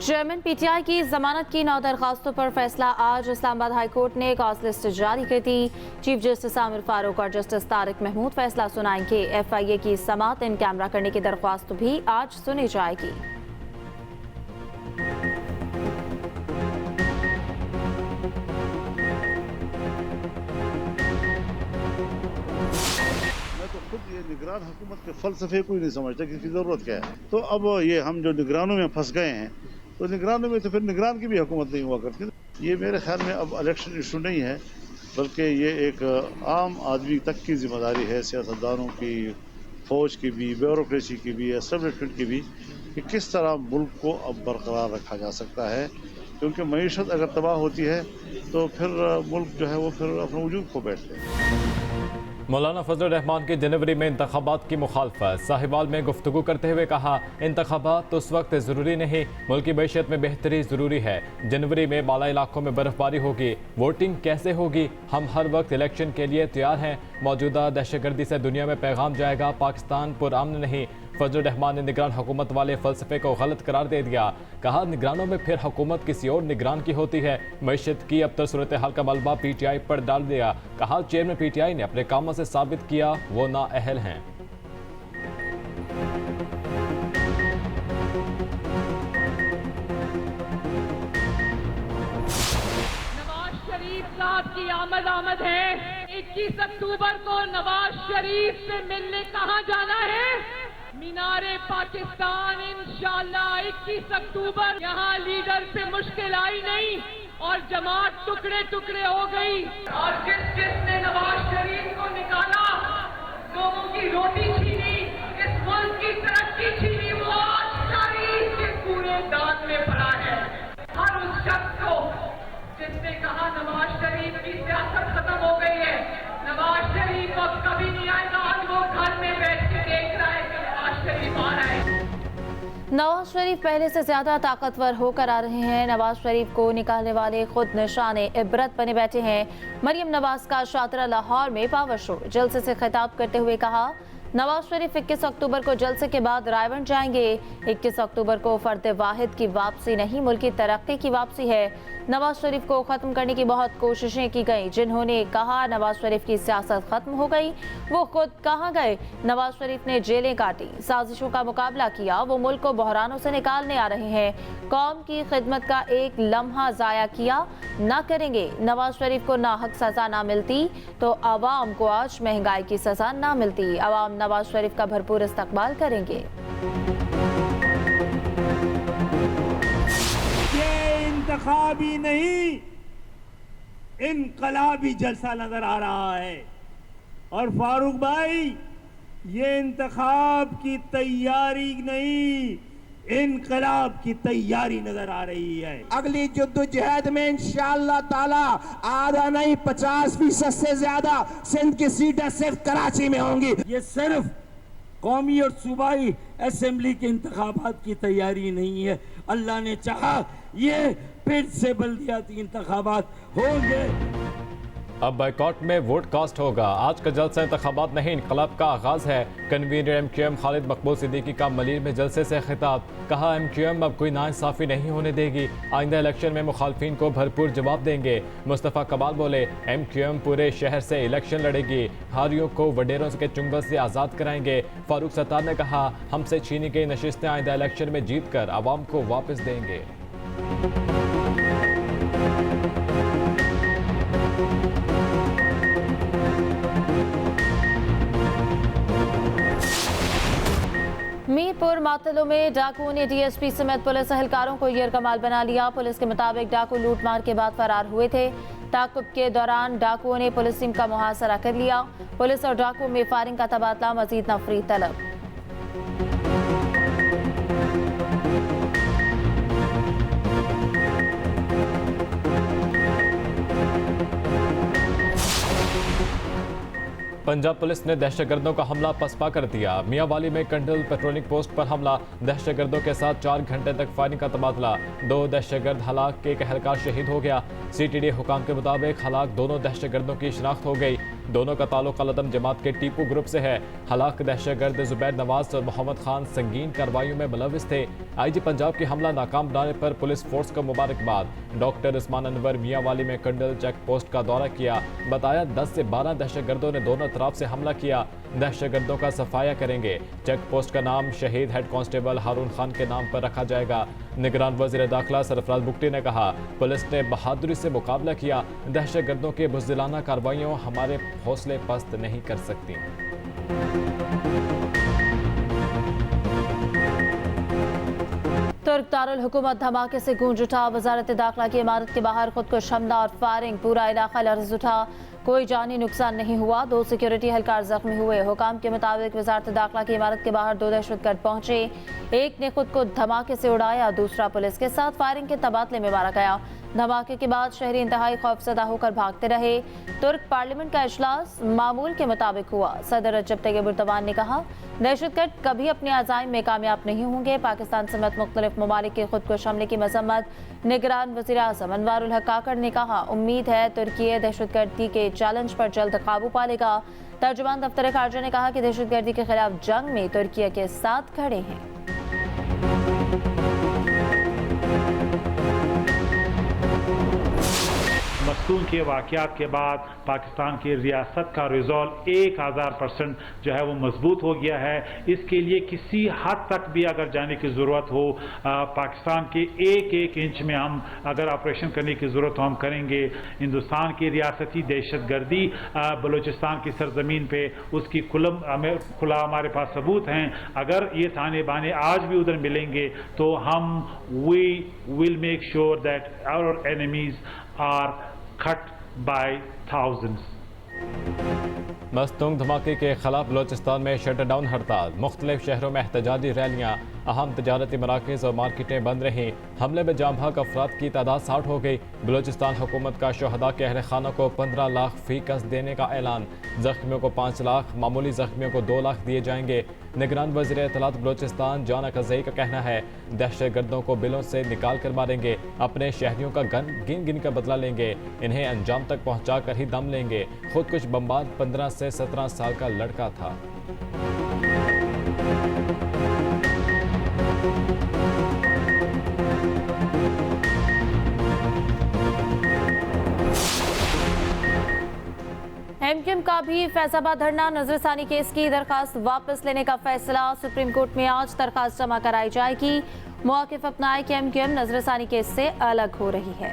Chairman PTI की जमानत की 9 दरखास्तों पर फैसला आज। इस्लामाबाद हाई कोर्ट ने कॉज लिस्ट जारी कर दी। चीफ जस्टिस आमिर फारूक और जस्टिस तारिक महमूद फैसला सुनाएंगे। एफआईए की समाअत इन कैमरा करने की दरख्वास्त भी आज सुनी जाएगी। ये निगरान हुकूमत के फलसफे को ही नहीं समझता कि इसकी ज़रूरत क्या है। तो अब ये हम जो निगरानों में फंस गए हैं, तो निगरानों में तो फिर निगरान की भी हुकूमत नहीं हुआ करती। ये मेरे ख्याल में अब इलेक्शन इशू नहीं है, बल्कि ये एक आम आदमी तक की जिम्मेदारी है, सियासतदानों की, फ़ौज की भी, ब्यूरोक्रेसी की भी, एस्टेब्लिशमेंट की भी, कि किस तरह मुल्क को अब बरकरार रखा जा सकता है। क्योंकि मईशत अगर तबाह होती है तो फिर मुल्क जो है वो फिर अपना वजूद खो बैठते हैं। मौलाना फजल रहमान की जनवरी में इंतखाबात की मुखालफत। साहिवाल में गुफ्तगू करते हुए कहा, इंतखाबात उस वक्त ज़रूरी नहीं, मुल्क की मैशत में बेहतरी ज़रूरी है। जनवरी में बाला इलाकों में बर्फबारी होगी, वोटिंग कैसे होगी? हम हर वक्त इलेक्शन के लिए तैयार हैं। मौजूदा दहशतगर्दी से दुनिया में पैगाम जाएगा, पाकिस्तान पुरअमन नहीं। फजल रहमान ने निगरान हुकूमत वाले फ़लसफ़े को गलत करार दे दिया। कहा, निगरानों में फिर हुकूमत किसी और निगरान की होती है। मैशत की अब तक सूरत हाल का मलबा पीटीआई पर डाल दिया। कहा, चेयरमैन पीटीआई ने अपने कामों से साबित किया वो नाअहल हैं। नवाज शरीफ साहब की आमद है। 21 अक्टूबर को नवाज शरीफ से मिलने कहाँ जाना है? मीनारे पाकिस्तान इंशाअल्लाह 21 अक्टूबर। यहाँ लीडर पे मुश्किल आई नहीं और जमात टुकड़े टुकड़े हो गई। और जिसने नवाज शरीफ को निकाला, लोगों की रोटी छीनी, इस मुल्क की तरक्की छीनी, वो आज शरीफ के पूरे दान में पड़ा है। हर उस शख्स को जिसने कहा नवाज शरीफ की सियासत खत्म हो गई है, नवाज शरीफ अब कभी नहीं आएगा, आज वो घर में बैठ के देख रहा है कि नवाज शरीफ आ रहा है। नवाज शरीफ पहले से ज्यादा ताकतवर होकर आ रहे हैं। नवाज शरीफ को निकालने वाले खुद निशाने इबरत बने बैठे हैं। मरियम नवाज का शातरा लाहौर में पावर शो। जलसे से खिताब करते हुए कहा, नवाज शरीफ 21 अक्टूबर को जलसे के बाद रायबंद जाएंगे। 21 अक्टूबर को फर्द वाहिद की वापसी नहीं, मुल्क की तरक्की की वापसी है। नवाज शरीफ को खत्म करने की बहुत कोशिशें की गई। जिन्होंने कहा नवाज शरीफ की सियासत खत्म हो गई, वो खुद कहाँ गए? नवाज शरीफ ने जेलें काटी, साजिशों का मुकाबला किया, वो मुल्क को बहरानों से निकालने आ रहे हैं। कौम की खिदमत का एक लम्हा जाया किया ना करेंगे। नवाज शरीफ को नाहक सजा ना मिलती तो आवाम को आज महंगाई की सजा ना मिलती। आवाम नवाज शरीफ का भरपूर इस्तकबाल करेंगे। इंतखाबी नहीं, इनकलाबी जलसा नजर आ रहा है। और फारूक भाई, ये इंतखाब की तैयारी नहीं, इनकलाब की तैयारी नजर आ रही है। अगली जद्दोजहद में इंशाअल्लाह ताला आधा नहीं 50% से ज्यादा सिंध की सीटें सिर्फ कराची में होंगी। ये सिर्फ कौमी और सूबाई असेंबली के इंतखाबात की तैयारी नहीं है। अल्लाह ने चाहा ये फिर से बल्दियाती इंतखाबात होंगे। अब बाइकॉट में वोट कास्ट होगा। आज का जलसा इंतखाबात नहीं, इनकलाब का आगाज है। कन्वीनर एमक्यूएम खालिद मकबूल सिद्दीकी का मलीर में जलसे से खिताब। कहा, एमक्यूएम अब कोई नाइंसाफी नहीं होने देगी, आइंदा इलेक्शन में मुखालफिन को भरपूर जवाब देंगे। मुस्तफ़ा कमाल बोले, एमक्यूएम पूरे शहर से इलेक्शन लड़ेगी, हारियों को वडेरों के चुंगल से आज़ाद कराएंगे। फारूक सत्तार ने कहा, हमसे छीनी गई नशिस्तें आइंदा इलेक्शन में जीत कर आवाम को वापस देंगे। मीरपुर मातलो में डाकुओं ने डीएसपी समेत पुलिस एहलकारों को यरगमाल बना लिया। पुलिस के मुताबिक डाकू लूटमार के बाद फरार हुए थे। ताकुब के दौरान डाकुओं ने पुलिस टीम का मुहासरा कर लिया। पुलिस और डाकुओं में फायरिंग का तबादला, मजीद नफरी तलब। पंजाब पुलिस ने दहशतगर्दों का हमला पसपा कर दिया। मियांवाली में कंडल पेट्रोलिंग पोस्ट पर हमला, दहशतगर्दों के साथ 4 घंटे तक फायरिंग का तबादला। 2 दहशतगर्द हलाक, एक एहलकार शहीद हो गया। सीटीडी हुकाम के मुताबिक हलाक दोनों दहशतगर्दों की शिनाख्त हो गई। दोनों का ताल्लुक अलदम जमात के टीपू ग्रुप से है। हलाक दहशतगर्द जुबैर नवाज और मोहम्मद खान संगीन कार्रवाइयों में मुलविस थे। IG पंजाब की हमला नाकाम बनाने पर पुलिस फोर्स को मुबारकबाद। डॉक्टर उस्मान अनवर मियांवाली में कंडल चेक पोस्ट का दौरा किया। बताया 10 से 12 दहशतगर्दों ने दोनों तरफ से हमला किया। दहशतगर्दों का सफाया करेंगे। चेक पोस्ट का नाम शहीद हेड कांस्टेबल हारून खान के नाम पर रखा जाएगा। निगरान वज़ीर दाखिला सरफराज बुगटी ने कहा, पुलिस ने बहादुरी से मुकाबला किया। दहशतगर्दों के बुज़दिलाना कार्रवाइयों हमारे हौसले पस्त नहीं कर सकती। तुर्क दारुल हुकूमत धमाके से गूंज उठा। वजारत दाखिला की इमारत के बाहर खुदकुश हमला और फायरिंग, पूरा इलाका लर्ज़ उठा। कोई जानी नुकसान नहीं हुआ। 2 सिक्योरिटी एहलकार जख्मी हुए। हुकाम के मुताबिक वजारत दाखिला की इमारत के बाहर 2 दहशतगर्द पहुंचे। एक ने खुद को धमाके से उड़ाया, दूसरा पुलिस के साथ फायरिंग के तबादले में मारा गया। धमाके के बाद शहरी इंतहाई खौफजदा होकर भागते रहे। तुर्क पार्लियामेंट का इजलास मामूल के मुताबिक हुआ। सदर रजब तैयब एर्दोगान ने कहा, दहशतगर्द कभी अपने अज़ाइम में कामयाब नहीं होंगे। पाकिस्तान समेत मुख्तलिफ ममालिक के खुदकुश हमले की मजम्मत। निगरान वज़ीर आज़म अनवारुल हक काकड़ ने कहा, उम्मीद है तुर्की दहशतगर्दी के चैलेंज पर जल्द काबू पा लेगा। तर्जुमान दफ्तर खारजा ने कहा कि दहशतगर्दी के खिलाफ जंग में तुर्की के साथ खड़े हैं। मस्तून के वाक़यात के बाद पाकिस्तान की रियासत का रिजॉल्व 1000% जो है वो मजबूत हो गया है। इसके लिए किसी हद तक भी अगर जाने की ज़रूरत हो, पाकिस्तान के एक इंच में हम अगर ऑपरेशन करने की ज़रूरत हो हम करेंगे। हिंदुस्तान की रियासती दहशतगर्दी बलूचिस्तान की सरजमीन पे उसकी खुला हमारे पास सबूत हैं। अगर ये ताने बाने आज भी उधर मिलेंगे तो हम we will make sure that our enemies are cut by thousands. Mastung धमाके के खिलाफ बलोचिस्तान में शटडाउन हड़ताल। मुख्तलिफ शहरों में एहतजाजी रैलियाँ, अहम तजारती मराकज़ और मार्केटें बंद रहीं। हमले में जाम भाग अफराद की तादाद 60 हो गई। बलोचिस्तान हुकूमत का शहदा के अहल खाना को 15 लाख फी कस देने का ऐलान। जख्मियों को 5 लाख, मामूली जख्मियों को 2 लाख दिए जाएंगे। निगरान वज़ीर इत्तलात बलोचिस्तान जाना कज़ई का कहना है, दहशतगर्दों को बिलों से निकाल कर मारेंगे। अपने शहरियों का गन गिन गिन कर बदला लेंगे। इन्हें अंजाम तक पहुँचा कर ही दम लेंगे। खुद कुछ बमबाद 15 से 17 साल का लड़का था। MQM का भी फैजाबाद धरना। नजरसानी केस की दरखास्त वापस लेने का फैसला। सुप्रीम कोर्ट में आज दरखास्त जमा कराई जाएगी। मौक़िफ़ अपनाए कि MQM नजरसानी केस से अलग हो रही है।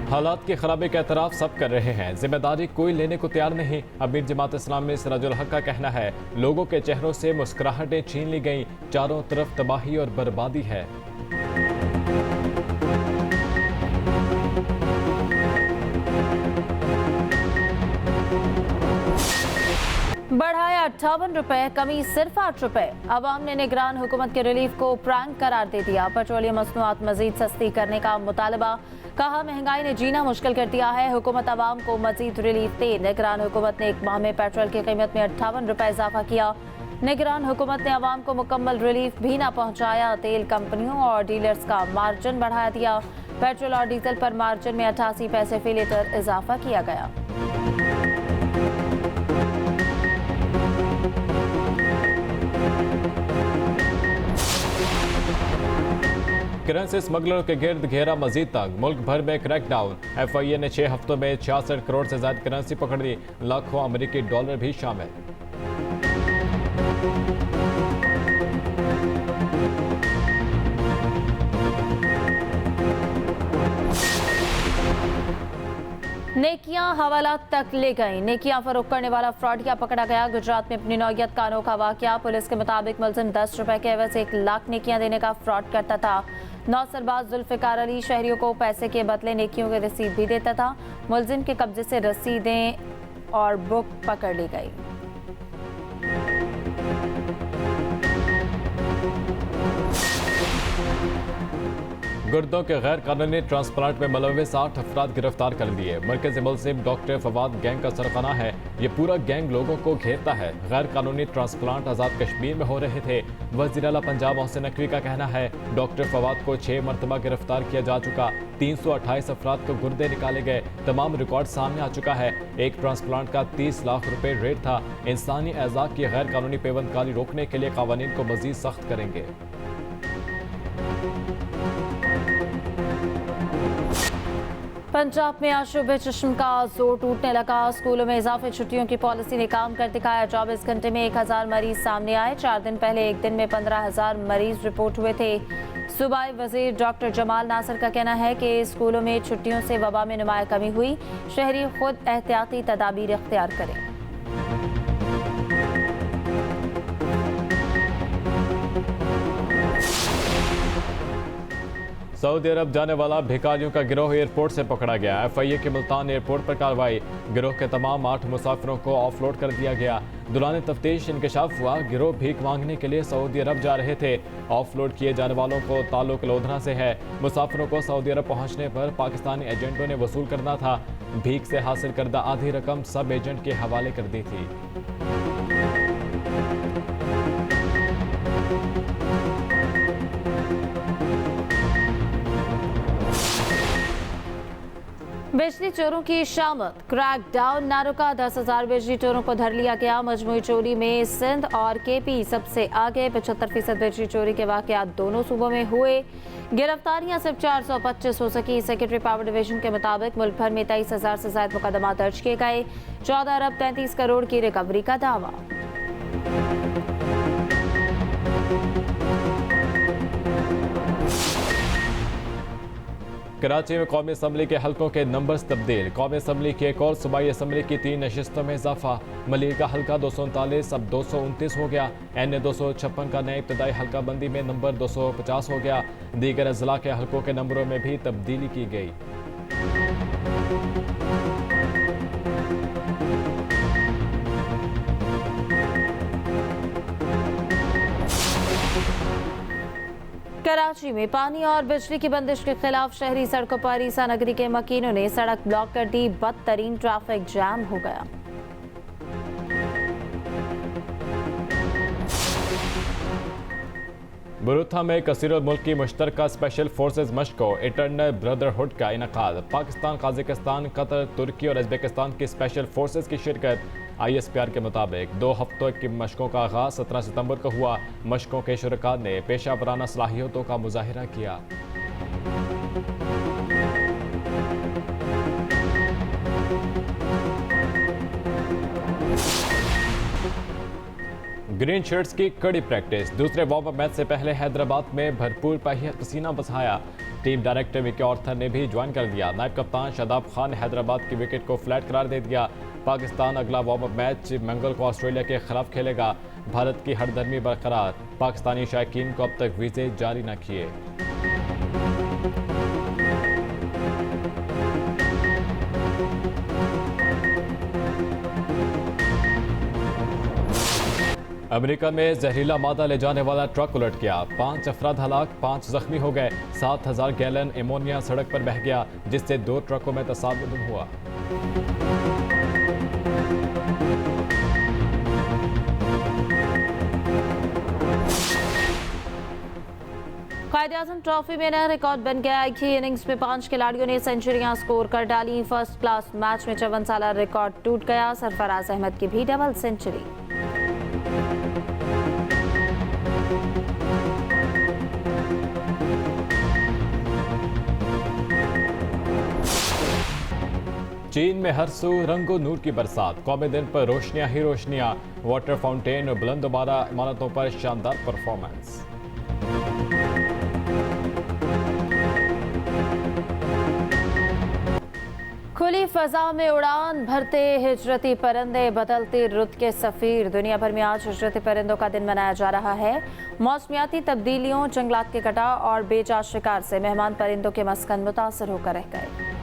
हालात की खराबी का एतराफ़ सब कर रहे हैं, जिम्मेदारी कोई लेने को तैयार नहीं। अमीर जमात इस्लामी सिराजुल हक का कहना है, लोगों के चेहरों से मुस्कुराहटें छीन ली गईं। चारों तरफ तबाही और बर्बादी है। बढ़ाया 58 रुपए, कमी सिर्फ 8 रुपए। अवाम ने निगरान हुकूमत के रिलीफ को प्रैंक करार दे दिया। पेट्रोलियम मसनूआत मजीद सस्ती करने का मुतालबा। कहा, महंगाई ने जीना मुश्किल कर दिया है, हुकूमत अवाम को मजीद रिलीफ दे। निगरान हुकूमत ने एक माह में पेट्रोल की कीमत में 58 रुपए इजाफा किया। निगरान हुकूमत ने अवाम को मुकम्मल रिलीफ भी न पहुँचाया। तेल कंपनियों और डीलर्स का मार्जिन बढ़ा दिया। पेट्रोल और डीजल पर मार्जिन में 88 पैसे फी लीटर इजाफा किया गया। करेंसी स्मगलर के गिर्द घेरा मजीद तंग। मुल्क भर में क्रैकडाउन। FIA ने 6 हफ्तों में 66 करोड़ से ज्यादा करेंसी पकड़ ली। लाखों अमेरिकी डॉलर भी शामिल। नेकियां हवालात तक ले गई। नेकियां फरोख्त करने वाला फ्रॉडिया पकड़ा गया। गुजरात में अपनी नौयत का अनोखा वाकया। पुलिस के मुताबिक मुलजिम 10 रुपए के एवज 1 लाख नेकियां देने का फ्रॉड करता था। नौसरबाज जुल्फिकार अली शहरियों को पैसे के बदले नेकियों की रसीद भी देता था। मुलजिम के कब्जे से रसीदें और बुक पकड़ ली गई। गुर्दों के गैर कानूनी ट्रांसप्लांट में मुलव्वस 8 अफराद गिरफ्तार कर लिए। मरकज़ी मुलज़िम डॉक्टर फवाद गैंग का सरगना है। ये पूरा गैंग लोगों को घेरता है। गैर कानूनी ट्रांसप्लांट आज़ाद कश्मीर में हो रहे थे। वज़ीर आला पंजाब मोहसिन नकवी का कहना है डॉक्टर फवाद को 6 मरतबा गिरफ्तार किया जा चुका। 328 अफराद को गुर्दे निकाले गए। तमाम रिकॉर्ड सामने आ चुका है। एक ट्रांसप्लांट का 30 लाख रुपए रेट था। इंसानी अज़ा की गैर कानूनी पेवंदकारी रोकने के लिए कानून को मज़ीद सख्त करेंगे। पंजाब में आज सुबह चश्म का जोर टूटने लगा। स्कूलों में इजाफी छुट्टियों की पॉलिसी ने काम कर दिखाया। 24 घंटे में 1000 मरीज सामने आए। 4 दिन पहले एक दिन में 15,000 मरीज रिपोर्ट हुए थे। सूबाई वजीर डॉक्टर जमाल नासिर का कहना है कि स्कूलों में छुट्टियों से वबा में नुमाया कमी हुई। शहरी खुद एहतियाती तदाबीर इख्तियार करें। सऊदी अरब जाने वाला भिखारियों का गिरोह एयरपोर्ट से पकड़ा गया। FIA के मुल्तान एयरपोर्ट पर कार्रवाई। गिरोह के तमाम 8 मुसाफिरों को ऑफलोड कर दिया गया। दौरान तफ्तीश इंकशाफ हुआ गिरोह भीख मांगने के लिए सऊदी अरब जा रहे थे। ऑफलोड किए जाने वालों को ताल्लुक लोधरा से है। मुसाफिरों को सऊदी अरब पहुंचने पर पाकिस्तानी एजेंटों ने वसूल करना था। भीख से हासिल करदा आधी रकम सब एजेंट के हवाले कर दी थी। बिजली चोरों की शामत। क्रैकडाउन ना रुका। 10,000 बिजली चोरों को धर लिया गया। मजमूई चोरी में सिंध और KP सबसे आगे। 75% बिजली चोरी के वाकयात दोनों सूबों में हुए। गिरफ्तारियां सिर्फ 425 हो सकी। सेक्रेटरी पावर डिवीजन के मुताबिक मुल्क भर में 23,000 से ज्यादा मुकदमा दर्ज किए गए। 14 अरब 33 करोड़ की रिकवरी का दावा। कराची में कौमी असम्बली के हलकों के नंबर्स तब्दील। कौमी असम्बली की एक और सूबाई असम्बली की 3 नशिस्तों में इजाफा। मलिक का हल्का 239 अब 229 हो गया। NA 256 का नए इब्तदाई हल्का बंदी में नंबर 250 हो गया। दीगर अजला के हलकों के नंबरों में भी तब्दीली की गई। कराची में पानी और बिजली की बंदिश के खिलाफ शहरी सड़कों पर ईसा नगरी के मकीनों ने सड़क ब्लॉक कर दी। बदतरीन ट्रैफिक जाम हो गया। बरूथा में कसीर मुल्की मुश्तरका स्पेशल फोर्सेज मशकों इटर्नल ब्रदरहुड का इनकाद। पाकिस्तान, काज़ाकिस्तान, कतर, तुर्की और उज़्बेकिस्तान की स्पेशल फोर्सेज की शिरकत। ISPR के मुताबिक 2 हफ्तों की मशकों का आगाज़ 17 सितंबर को हुआ। मशकों के शुरका ने पेशा वराना सलाहियतों का मुजाहिरा किया। ग्रीन शर्ट्स की कड़ी प्रैक्टिस। दूसरे वार्म अप मैच से पहले हैदराबाद में भरपूर पसीना बहाया। टीम डायरेक्टर विकी ऑर्थर ने भी ज्वाइन कर दिया। नायब कप्तान शादाब खान ने हैदराबाद की विकेट को फ्लैट करार दे दिया। पाकिस्तान अगला वार्म अप मैच मंगल को ऑस्ट्रेलिया के खिलाफ खेलेगा। भारत की हरदर्मी बरकरार। पाकिस्तानी शायकीन को अब तक वीजे जारी न किए। अमेरिका में जहरीला मादा ले जाने वाला ट्रक उलट गया। 5 अफराद हलाक, 5 जख्मी हो गए। 7,000 गैलन एमोनिया सड़क पर बह गया, जिससे 2 ट्रकों में तसादुम हुआ। कायद-ए-आज़म ट्रॉफी में नया रिकॉर्ड बन गया। एक ही इनिंग्स में 5 खिलाड़ियों ने सेंचुरियां स्कोर कर डाली। फर्स्ट क्लास मैच में 54 साल रिकॉर्ड टूट गया। सरफराज अहमद की भी डबल सेंचुरी। चीन में हर सू रंगो नूर की बरसात। कौमी दिन पर रोशनियां ही रोशनियां। वाटर फाउंटेन और बुलंद इमारतों पर शानदार परफॉर्मेंस। खुली फजा में उड़ान भरते हिजरती परिंदे, बदलती रुत के सफीर। दुनिया भर में आज हिजरती परिंदों का दिन मनाया जा रहा है। मौसमियाती तब्दीलियों, जंगलात के कटाव और बेजा शिकार से मेहमान परिंदों के मस्कन मुतासर होकर रह गए।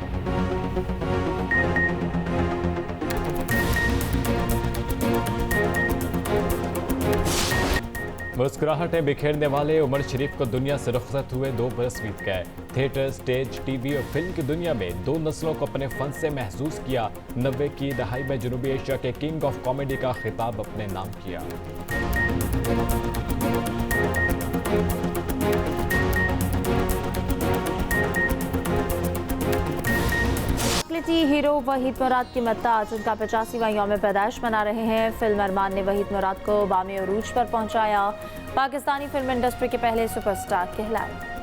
मुस्कुराहटें बिखेरने वाले उमर शरीफ को दुनिया से रुखसत हुए 2 बरस बीत गए। थिएटर, स्टेज, टीवी और फिल्म की दुनिया में 2 नस्लों को अपने फन से महसूस किया। 90 की दहाई में जनूबी एशिया के किंग ऑफ कॉमेडी का खिताब अपने नाम किया। हीरो वहीद मुराद की मत्ताज उनका 85वां यौम पैदाइश मना रहे हैं। फिल्म अरमान ने वहीद मुराद को बामे उरूज पर पहुंचाया। पाकिस्तानी फिल्म इंडस्ट्री के पहले सुपरस्टार कहलाए।